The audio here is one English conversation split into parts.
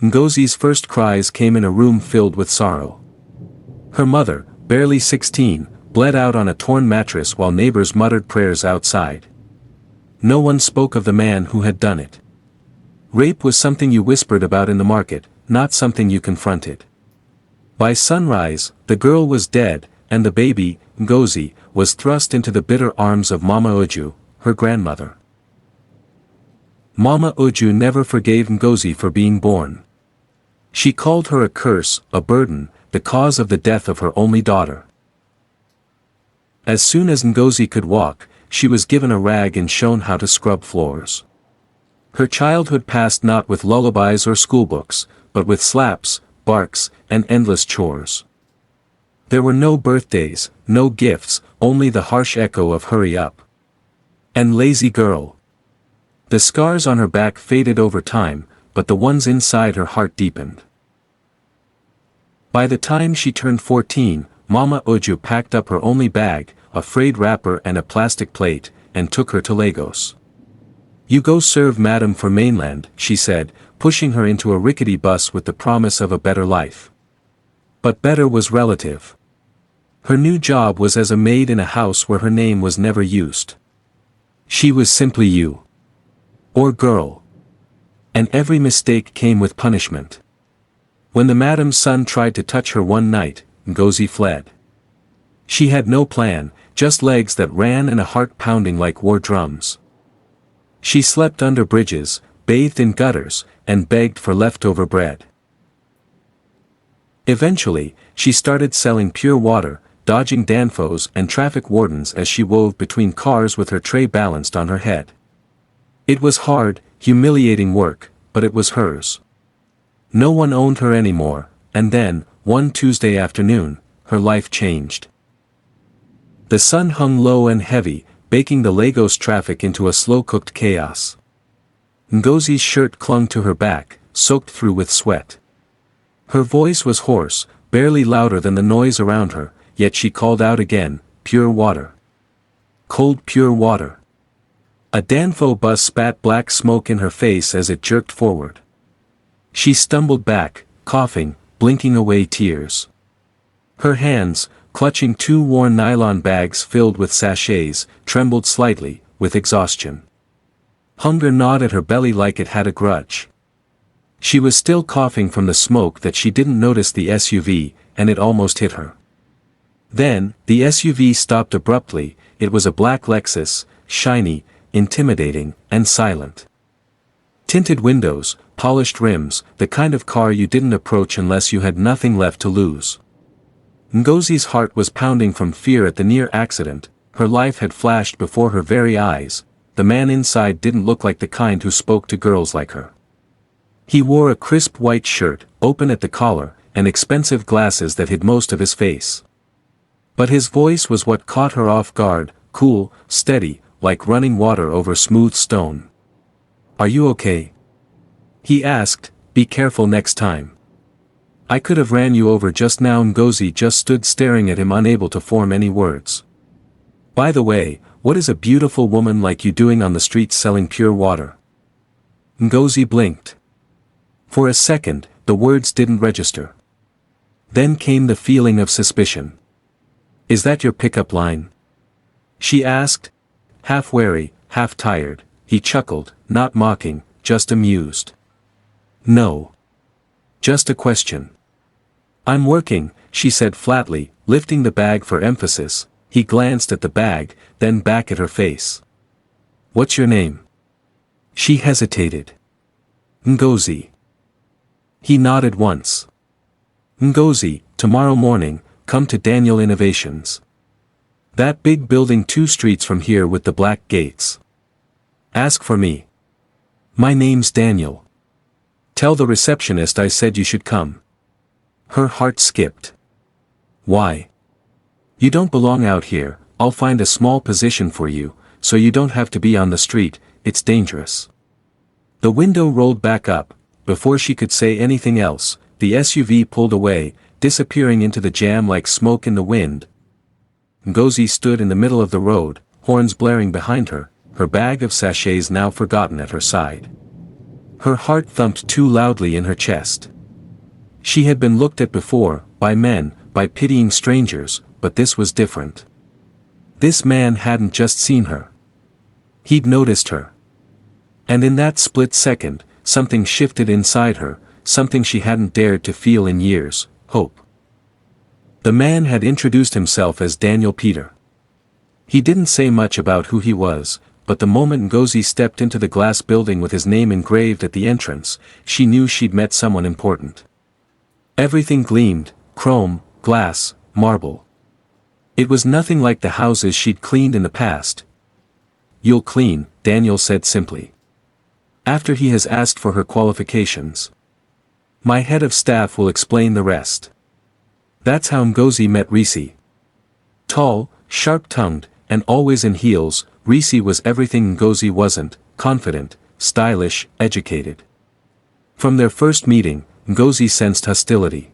Ngozi's first cries came in a room filled with sorrow. Her mother, barely 16, bled out on a torn mattress while neighbors muttered prayers outside. No one spoke of the man who had done it. Rape was something you whispered about in the market, not something you confronted. By sunrise, the girl was dead, and the baby, Ngozi, was thrust into the bitter arms of Mama Uju, her grandmother. Mama Uju never forgave Ngozi for being born. She called her a curse, a burden, the cause of the death of her only daughter. As soon as Ngozi could walk, she was given a rag and shown how to scrub floors. Her childhood passed not with lullabies or schoolbooks, but with slaps, barks, and endless chores. There were no birthdays, no gifts, only the harsh echo of hurry up. And lazy girl. The scars on her back faded over time, but the ones inside her heart deepened. By the time she turned 14, Mama Uju packed up her only bag, a frayed wrapper and a plastic plate, and took her to Lagos. "You go serve madam for mainland," she said, pushing her into a rickety bus with the promise of a better life. But better was relative. Her new job was as a maid in a house where her name was never used. She was simply you. Or girl. And every mistake came with punishment. When the madam's son tried to touch her one night, Ngozi fled. She had no plan, just legs that ran and a heart pounding like war drums. She slept under bridges, bathed in gutters, and begged for leftover bread. Eventually, she started selling pure water, dodging danfos and traffic wardens as she wove between cars with her tray balanced on her head. It was hard, humiliating work, but it was hers. No one owned her anymore, and then, one Tuesday afternoon, her life changed. The sun hung low and heavy, baking the Lagos traffic into a slow-cooked chaos. Ngozi's shirt clung to her back, soaked through with sweat. Her voice was hoarse, barely louder than the noise around her, yet she called out again, "Pure water. Cold pure water." A danfo bus spat black smoke in her face as it jerked forward. She stumbled back, coughing, blinking away tears. Her hands, clutching two worn nylon bags filled with sachets, trembled slightly, with exhaustion. Hunger gnawed at her belly like it had a grudge. She was still coughing from the smoke that she didn't notice the SUV, and it almost hit her. Then, the SUV stopped abruptly. It was a black Lexus, shiny, intimidating, and silent. Tinted windows, polished rims, the kind of car you didn't approach unless you had nothing left to lose. Ngozi's heart was pounding from fear at the near accident. Her life had flashed before her very eyes. The man inside didn't look like the kind who spoke to girls like her. He wore a crisp white shirt, open at the collar, and expensive glasses that hid most of his face. But his voice was what caught her off guard, cool, steady, like running water over smooth stone. "Are you okay?" he asked. "Be careful next time." "I could have ran you over just now." Ngozi just stood staring at him, unable to form any words. "By the way, what is a beautiful woman like you doing on the streets selling pure water?" Ngozi blinked. For a second, the words didn't register. Then came the feeling of suspicion. "Is that your pickup line?" she asked. Half wary, half tired, he chuckled, not mocking, just amused. "No. Just a question." "I'm working," she said flatly, lifting the bag for emphasis. He glanced at the bag, then back at her face. "What's your name?" She hesitated. "Ngozi." He nodded once. "Ngozi, tomorrow morning, come to Daniel Innovations. That big building 2 streets from here with the black gates. Ask for me. My name's Daniel. Tell the receptionist I said you should come." Her heart skipped. "Why? You don't belong out here. I'll find a small position for you, so you don't have to be on the street. It's dangerous." The window rolled back up. Before she could say anything else, the SUV pulled away, disappearing into the jam like smoke in the wind. Ngozi stood in the middle of the road, horns blaring behind her, her bag of sachets now forgotten at her side. Her heart thumped too loudly in her chest. She had been looked at before, by men, by pitying strangers, but this was different. This man hadn't just seen her. He'd noticed her. And in that split second, something shifted inside her, something she hadn't dared to feel in years: hope. The man had introduced himself as Daniel Peter. He didn't say much about who he was, but the moment Ngozi stepped into the glass building with his name engraved at the entrance, she knew she'd met someone important. Everything gleamed: chrome, glass, marble. It was nothing like the houses she'd cleaned in the past. "You'll clean," Daniel said simply. "After he has asked for her qualifications. My head of staff will explain the rest." That's how Ngozi met Risi. Tall, sharp-tongued, and always in heels, Risi was everything Ngozi wasn't: confident, stylish, educated. From their first meeting, Ngozi sensed hostility.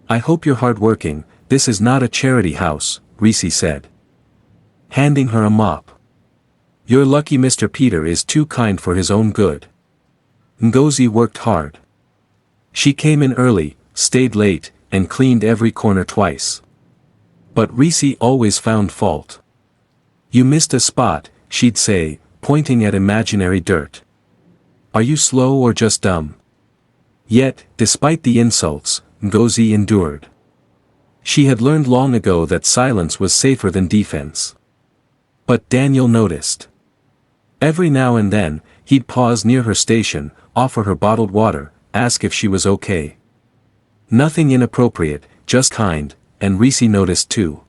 "I hope you're hard-working, this is not a charity house," Risi said, handing her a mop. "You're lucky Mr. Peter is too kind for his own good." Ngozi worked hard. She came in early, stayed late, and cleaned every corner twice. But Risi always found fault. "You missed a spot," she'd say, pointing at imaginary dirt. "Are you slow or just dumb?" Yet, despite the insults, Ngozi endured. She had learned long ago that silence was safer than defense. But Daniel noticed. Every now and then, he'd pause near her station, offer her bottled water, ask if she was okay. Nothing inappropriate, just kind, and Risi noticed too.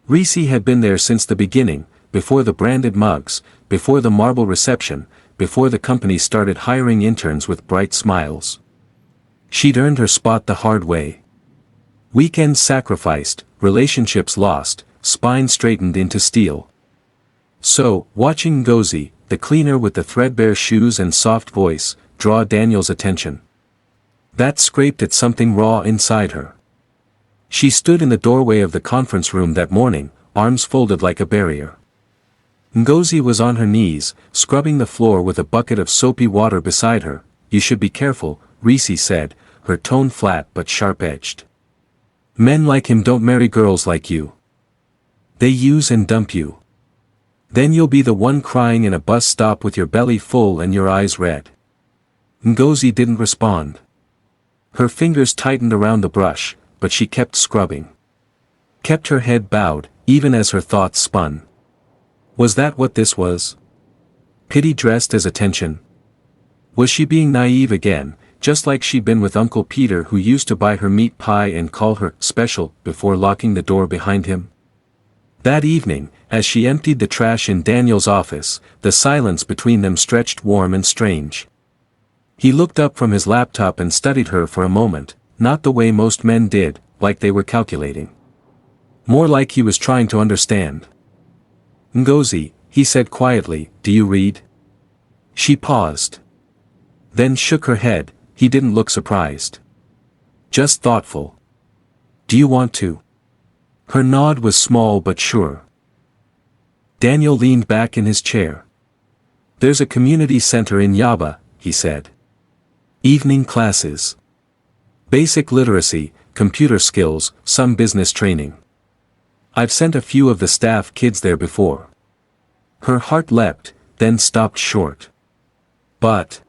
Risi had been there since the beginning, before the branded mugs, before the marble reception, before the company started hiring interns with bright smiles. She'd earned her spot the hard way. Weekends sacrificed, relationships lost, spine straightened into steel. So, watching Ngozi, the cleaner with the threadbare shoes and soft voice, draw Daniel's attention. That scraped at something raw inside her. She stood in the doorway of the conference room that morning, arms folded like a barrier. Ngozi was on her knees, scrubbing the floor with a bucket of soapy water beside her. "You should be careful," Risi said, her tone flat but sharp-edged. "Men like him don't marry girls like you. They use and dump you. Then you'll be the one crying in a bus stop with your belly full and your eyes red." Ngozi didn't respond. Her fingers tightened around the brush, but she kept scrubbing. Kept her head bowed, even as her thoughts spun. Was that what this was? Pity dressed as attention? Was she being naive again, just like she'd been with Uncle Peter, who used to buy her meat pie and call her special before locking the door behind him? That evening, as she emptied the trash in Daniel's office, the silence between them stretched warm and strange. He looked up from his laptop and studied her for a moment, not the way most men did, like they were calculating. More like he was trying to understand. "Ngozi," he said quietly, "do you read?" She paused. Then shook her head. He didn't look surprised. Just thoughtful. "Do you want to?" Her nod was small but sure. Daniel leaned back in his chair. "There's a community center in Yaba," he said. "Evening classes. Basic literacy, computer skills, some business training. I've sent a few of the staff kids there before." Her heart leapt, then stopped short. "But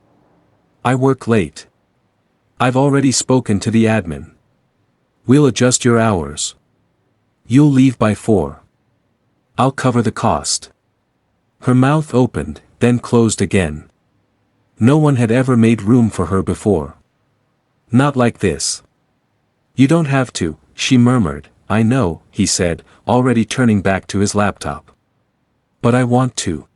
I work late. I've already spoken to the admin. We'll adjust your hours. You'll leave by 4. I'll cover the cost." Her mouth opened, then closed again. No one had ever made room for her before. Not like this. "You don't have to," she murmured. "I know," he said, already turning back to his laptop. "But I want to."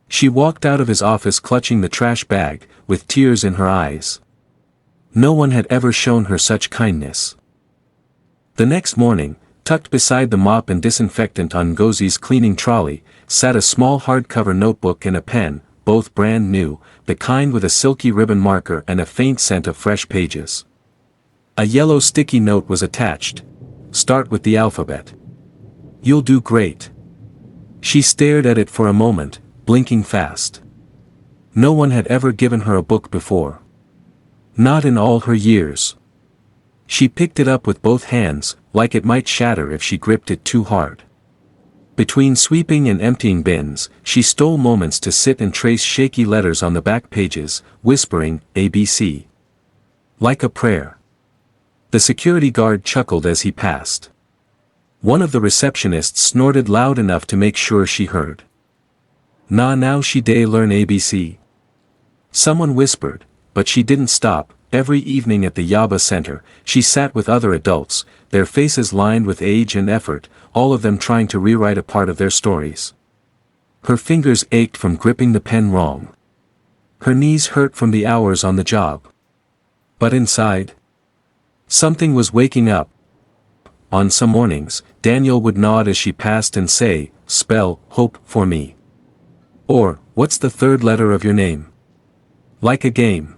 She walked out of his office clutching the trash bag, with tears in her eyes. No one had ever shown her such kindness. The next morning, tucked beside the mop and disinfectant on Ngozi's cleaning trolley, sat a small hardcover notebook and a pen, both brand new, the kind with a silky ribbon marker and a faint scent of fresh pages. A yellow sticky note was attached. "Start with the alphabet. You'll do great." She stared at it for a moment, blinking fast. No one had ever given her a book before. Not in all her years. She picked it up with both hands, like it might shatter if she gripped it too hard. Between sweeping and emptying bins, she stole moments to sit and trace shaky letters on the back pages, whispering, ABC. Like a prayer. The security guard chuckled as he passed. One of the receptionists snorted loud enough to make sure she heard. Now she day learn ABC. Someone whispered, but she didn't stop. Every evening at the Yaba Center, she sat with other adults, their faces lined with age and effort, all of them trying to rewrite a part of their stories. Her fingers ached from gripping the pen wrong. Her knees hurt from the hours on the job. But inside, something was waking up. On some mornings, Daniel would nod as she passed and say, "Spell hope for me." Or, "What's the third letter of your name?" Like a game.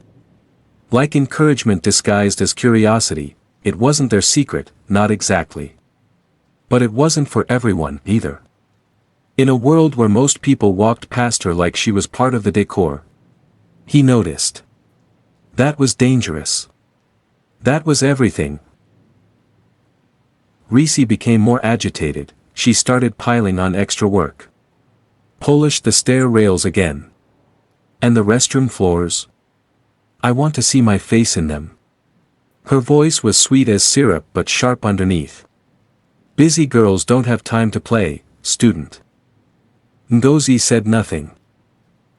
Like encouragement disguised as curiosity, it wasn't their secret, not exactly. But it wasn't for everyone, either. In a world where most people walked past her like she was part of the decor, he noticed. That was dangerous. That was everything. Reese became more agitated. She started piling on extra work. Polished the stair rails again. And the restroom floors? I want to see my face in them. Her voice was sweet as syrup but sharp underneath. Busy girls don't have time to play, student. Ngozi said nothing.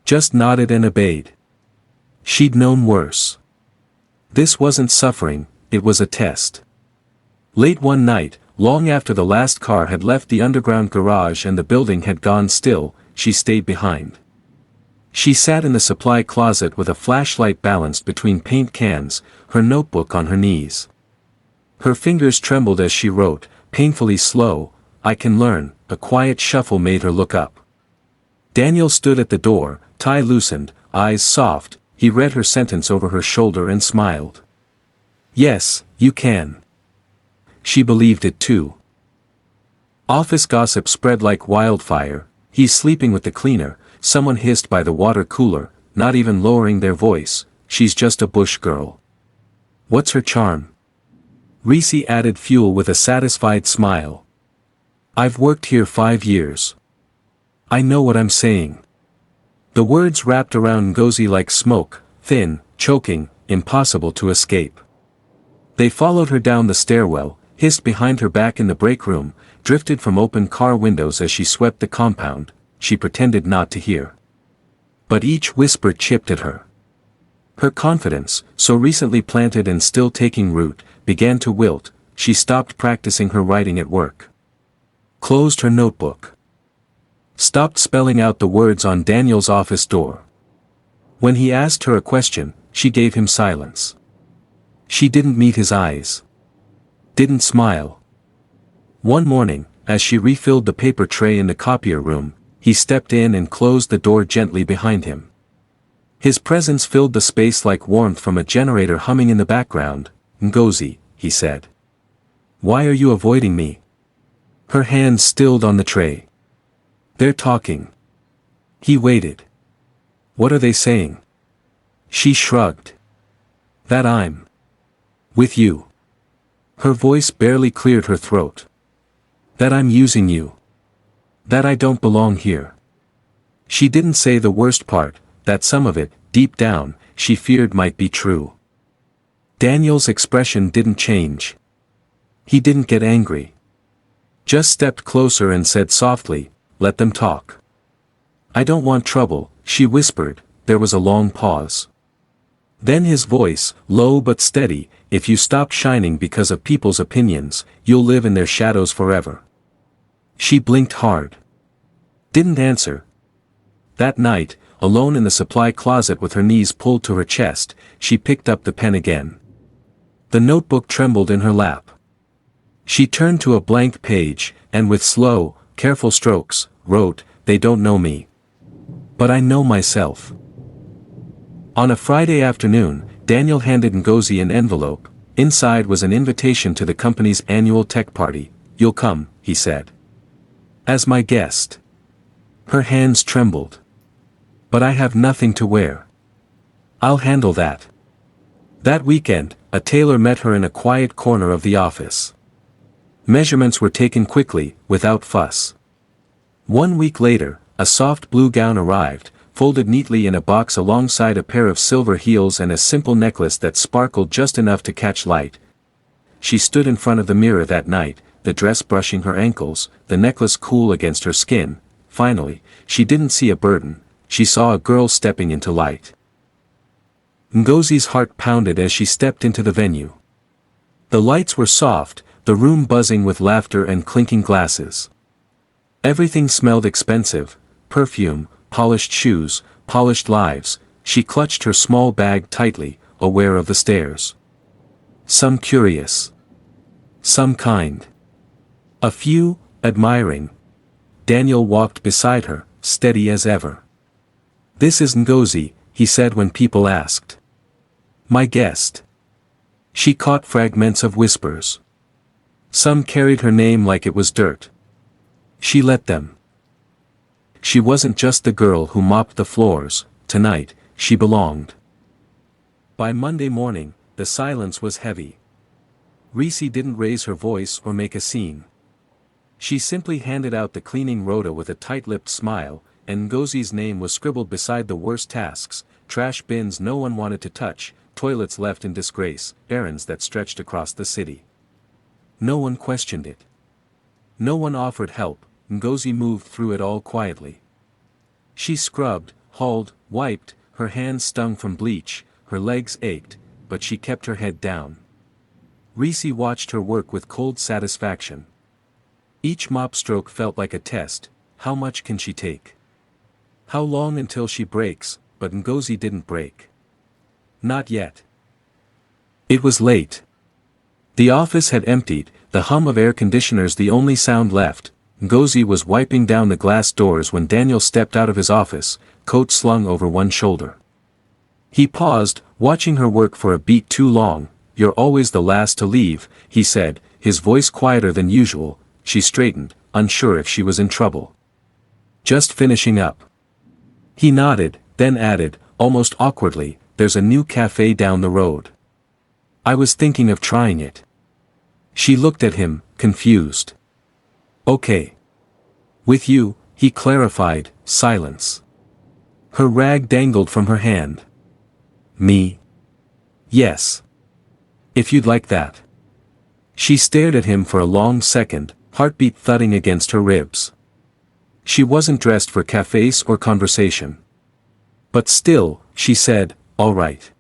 Just nodded and obeyed. She'd known worse. This wasn't suffering, it was a test. Late one night, long after the last car had left the underground garage and the building had gone still, she stayed behind. She sat in the supply closet with a flashlight balanced between paint cans, her notebook on her knees. Her fingers trembled as she wrote, painfully slow, "I can learn." A quiet shuffle made her look up. Daniel stood at the door, tie loosened, eyes soft. He read her sentence over her shoulder and smiled. Yes, you can. She believed it too. Office gossip spread like wildfire. He's sleeping with the cleaner. Someone hissed by the water cooler, not even lowering their voice. She's just a bush girl. What's her charm? Reese added fuel with a satisfied smile. I've worked here 5 years. I know what I'm saying. The words wrapped around Ngozi like smoke, thin, choking, impossible to escape. They followed her down the stairwell, hissed behind her back in the break room, drifted from open car windows as she swept the compound. She pretended not to hear. But each whisper chipped at her. Her confidence, so recently planted and still taking root, began to wilt. She stopped practicing her writing at work. Closed her notebook. Stopped spelling out the words on Daniel's office door. When he asked her a question, she gave him silence. She didn't meet his eyes. Didn't smile. One morning, as she refilled the paper tray in the copier room, he stepped in and closed the door gently behind him. His presence filled the space like warmth from a generator humming in the background. Ngozi, he said. Why are you avoiding me? Her hands stilled on the tray. They're talking. He waited. What are they saying? She shrugged. That I'm with you. Her voice barely cleared her throat. That I'm using you. That I don't belong here. She didn't say the worst part, that some of it, deep down, she feared might be true. Daniel's expression didn't change. He didn't get angry. Just stepped closer and said softly, let them talk. I don't want trouble, she whispered. There was a long pause. Then his voice, low but steady, if you stop shining because of people's opinions, you'll live in their shadows forever. She blinked hard. Didn't answer. That night, alone in the supply closet with her knees pulled to her chest, she picked up the pen again. The notebook trembled in her lap. She turned to a blank page, and with slow, careful strokes, wrote, they don't know me. But I know myself. On a Friday afternoon, Daniel handed Ngozi an envelope. Inside was an invitation to the company's annual tech party. You'll come, he said. As my guest. Her hands trembled. But I have nothing to wear. I'll handle that. That weekend, a tailor met her in a quiet corner of the office. Measurements were taken quickly, without fuss. 1 week later, a soft blue gown arrived, folded neatly in a box alongside a pair of silver heels and a simple necklace that sparkled just enough to catch light. She stood in front of the mirror that night, the dress brushing her ankles, the necklace cool against her skin. Finally, she didn't see a burden, she saw a girl stepping into light. Ngozi's heart pounded as she stepped into the venue. The lights were soft, the room buzzing with laughter and clinking glasses. Everything smelled expensive: perfume, polished shoes, polished lives. She clutched her small bag tightly, aware of the stares. Some curious. Some kind. A few, admiring. Daniel walked beside her, steady as ever. "This is Ngozi," he said when people asked. "My guest." She caught fragments of whispers. Some carried her name like it was dirt. She let them. She wasn't just the girl who mopped the floors, tonight, she belonged. By Monday morning, the silence was heavy. Rita didn't raise her voice or make a scene. She simply handed out the cleaning rota with a tight-lipped smile, and Ngozi's name was scribbled beside the worst tasks: trash bins no one wanted to touch, toilets left in disgrace, errands that stretched across the city. No one questioned it. No one offered help. Ngozi moved through it all quietly. She scrubbed, hauled, wiped, her hands stung from bleach, her legs ached, but she kept her head down. Rita watched her work with cold satisfaction. Each mop stroke felt like a test: how much can she take? How long until she breaks? But Ngozi didn't break. Not yet. It was late. The office had emptied, the hum of air conditioners the only sound left. Ngozi was wiping down the glass doors when Daniel stepped out of his office, coat slung over one shoulder. He paused, watching her work for a beat too long. "You're always the last to leave," he said, his voice quieter than usual. She straightened, unsure if she was in trouble. "Just finishing up." He nodded, then added, almost awkwardly, "There's a new cafe down the road. I was thinking of trying it." She looked at him, confused. "Okay. With you," he clarified. Silence. Her rag dangled from her hand. "Me?" "Yes. If you'd like that." She stared at him for a long second, heartbeat thudding against her ribs. She wasn't dressed for cafes or conversation. But still, she said, "All right."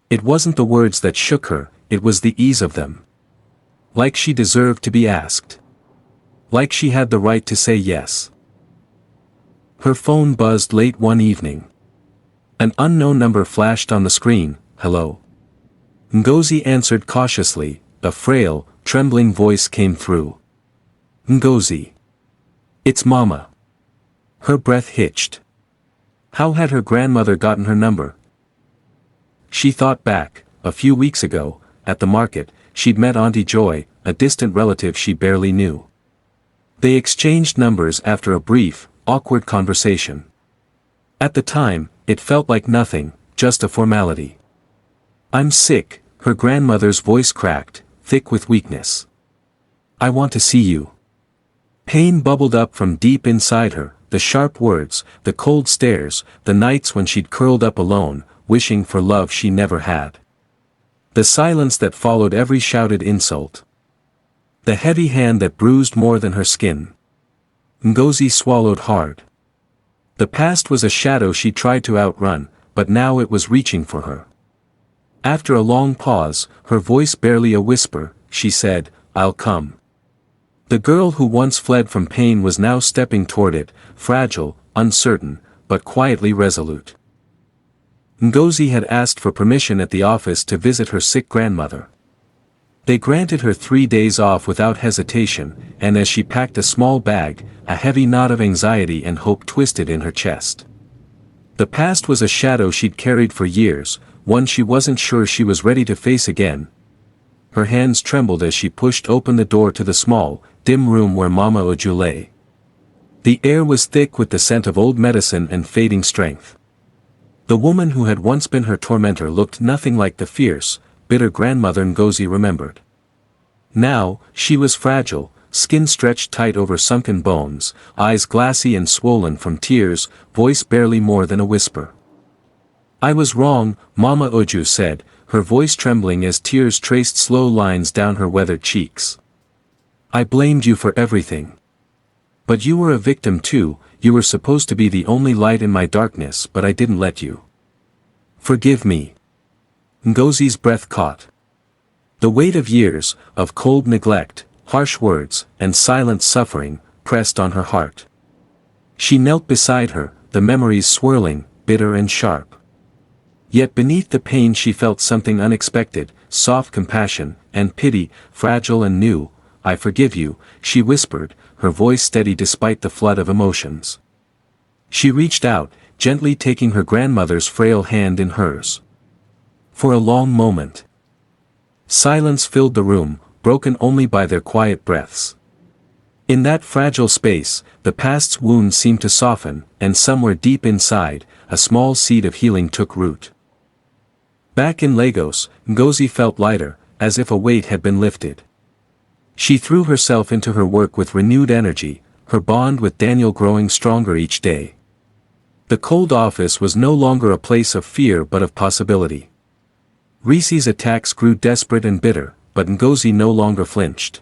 It wasn't the words that shook her, it was the ease of them. Like she deserved to be asked. Like she had the right to say yes. Her phone buzzed late one evening. An unknown number flashed on the screen. "Hello." Ngozi answered cautiously. A frail, trembling voice came through. "Ngozi. It's Mama." Her breath hitched. How had her grandmother gotten her number? She thought back. A few weeks ago, at the market, she'd met Auntie Joy, a distant relative she barely knew. They exchanged numbers after a brief, awkward conversation. At the time, it felt like nothing, just a formality. "I'm sick," her grandmother's voice cracked, thick with weakness. "I want to see you." Pain bubbled up from deep inside her, the sharp words, the cold stares, the nights when she'd curled up alone, wishing for love she never had. The silence that followed every shouted insult. The heavy hand that bruised more than her skin. Ngozi swallowed hard. The past was a shadow she tried to outrun, but now it was reaching for her. After a long pause, her voice barely a whisper, she said, "I'll come." The girl who once fled from pain was now stepping toward it, fragile, uncertain, but quietly resolute. Ngozi had asked for permission at the office to visit her sick grandmother. They granted her 3 days off without hesitation, and as she packed a small bag, a heavy knot of anxiety and hope twisted in her chest. The past was a shadow she'd carried for years, one she wasn't sure she was ready to face again. Her hands trembled as she pushed open the door to the small, dim room where Mama Oju lay. The air was thick with the scent of old medicine and fading strength. The woman who had once been her tormentor looked nothing like the fierce, bitter grandmother Ngozi remembered. Now, she was fragile, skin stretched tight over sunken bones, eyes glassy and swollen from tears, voice barely more than a whisper. "I was wrong," Mama Oju said, her voice trembling as tears traced slow lines down her weathered cheeks. "I blamed you for everything. But you were a victim too, you were supposed to be the only light in my darkness, but I didn't let you. Forgive me." Ngozi's breath caught. The weight of years, of cold neglect, harsh words, and silent suffering, pressed on her heart. She knelt beside her, the memories swirling, bitter and sharp. Yet beneath the pain she felt something unexpected, soft compassion, and pity, fragile and new. "I forgive you," she whispered, her voice steady despite the flood of emotions. She reached out, gently taking her grandmother's frail hand in hers. For a long moment, silence filled the room, broken only by their quiet breaths. In that fragile space, the past's wound seemed to soften, and somewhere deep inside, a small seed of healing took root. Back in Lagos, Ngozi felt lighter, as if a weight had been lifted. She threw herself into her work with renewed energy, her bond with Daniel growing stronger each day. The cold office was no longer a place of fear but of possibility. Risi's attacks grew desperate and bitter, but Ngozi no longer flinched.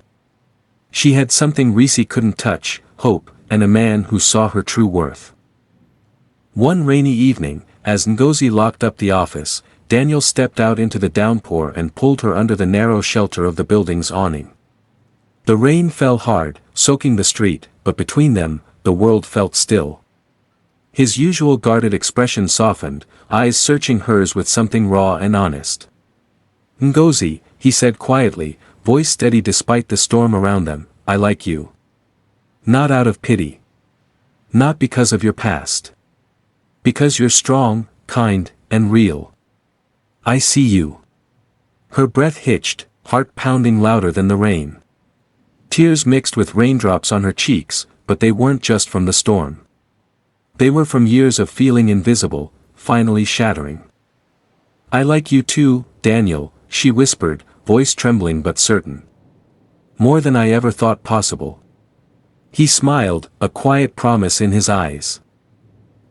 She had something Risi couldn't touch, hope, and a man who saw her true worth. One rainy evening, as Ngozi locked up the office, Daniel stepped out into the downpour and pulled her under the narrow shelter of the building's awning. The rain fell hard, soaking the street, but between them, the world felt still. His usual guarded expression softened, eyes searching hers with something raw and honest. "Ngozi," he said quietly, voice steady despite the storm around them, "I like you. Not out of pity. Not because of your past. Because you're strong, kind, and real. I see you." Her breath hitched, heart pounding louder than the rain. Tears mixed with raindrops on her cheeks, but they weren't just from the storm. They were from years of feeling invisible, finally shattering. "I like you too, Daniel," she whispered, voice trembling but certain. "More than I ever thought possible." He smiled, a quiet promise in his eyes.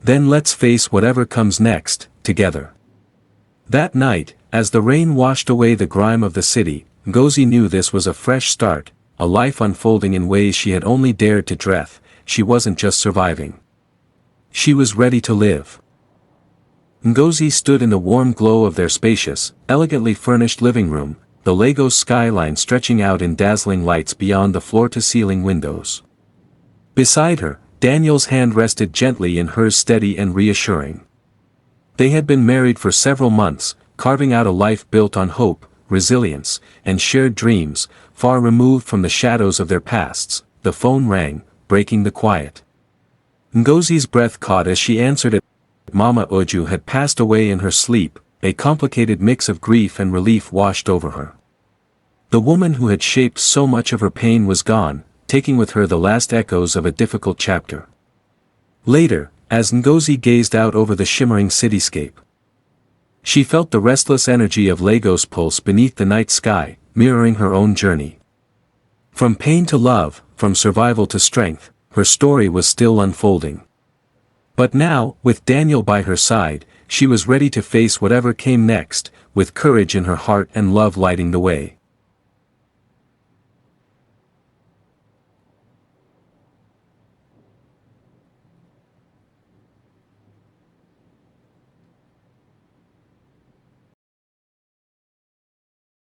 "Then let's face whatever comes next, together." That night, as the rain washed away the grime of the city, Ngozi knew this was a fresh start, a life unfolding in ways she had only dared to dream. She wasn't just surviving. She was ready to live. Ngozi stood in the warm glow of their spacious, elegantly furnished living room, the Lagos skyline stretching out in dazzling lights beyond the floor-to-ceiling windows. Beside her, Daniel's hand rested gently in hers, steady and reassuring. They had been married for several months, carving out a life built on hope, resilience, and shared dreams, far removed from the shadows of their pasts. The phone rang, breaking the quiet. Ngozi's breath caught as she answered it. Mama Oju had passed away in her sleep, a complicated mix of grief and relief washed over her. The woman who had shaped so much of her pain was gone, taking with her the last echoes of a difficult chapter. Later, as Ngozi gazed out over the shimmering cityscape, she felt the restless energy of Lagos pulse beneath the night sky, mirroring her own journey. From pain to love, from survival to strength, her story was still unfolding. But now, with Daniel by her side, she was ready to face whatever came next, with courage in her heart and love lighting the way.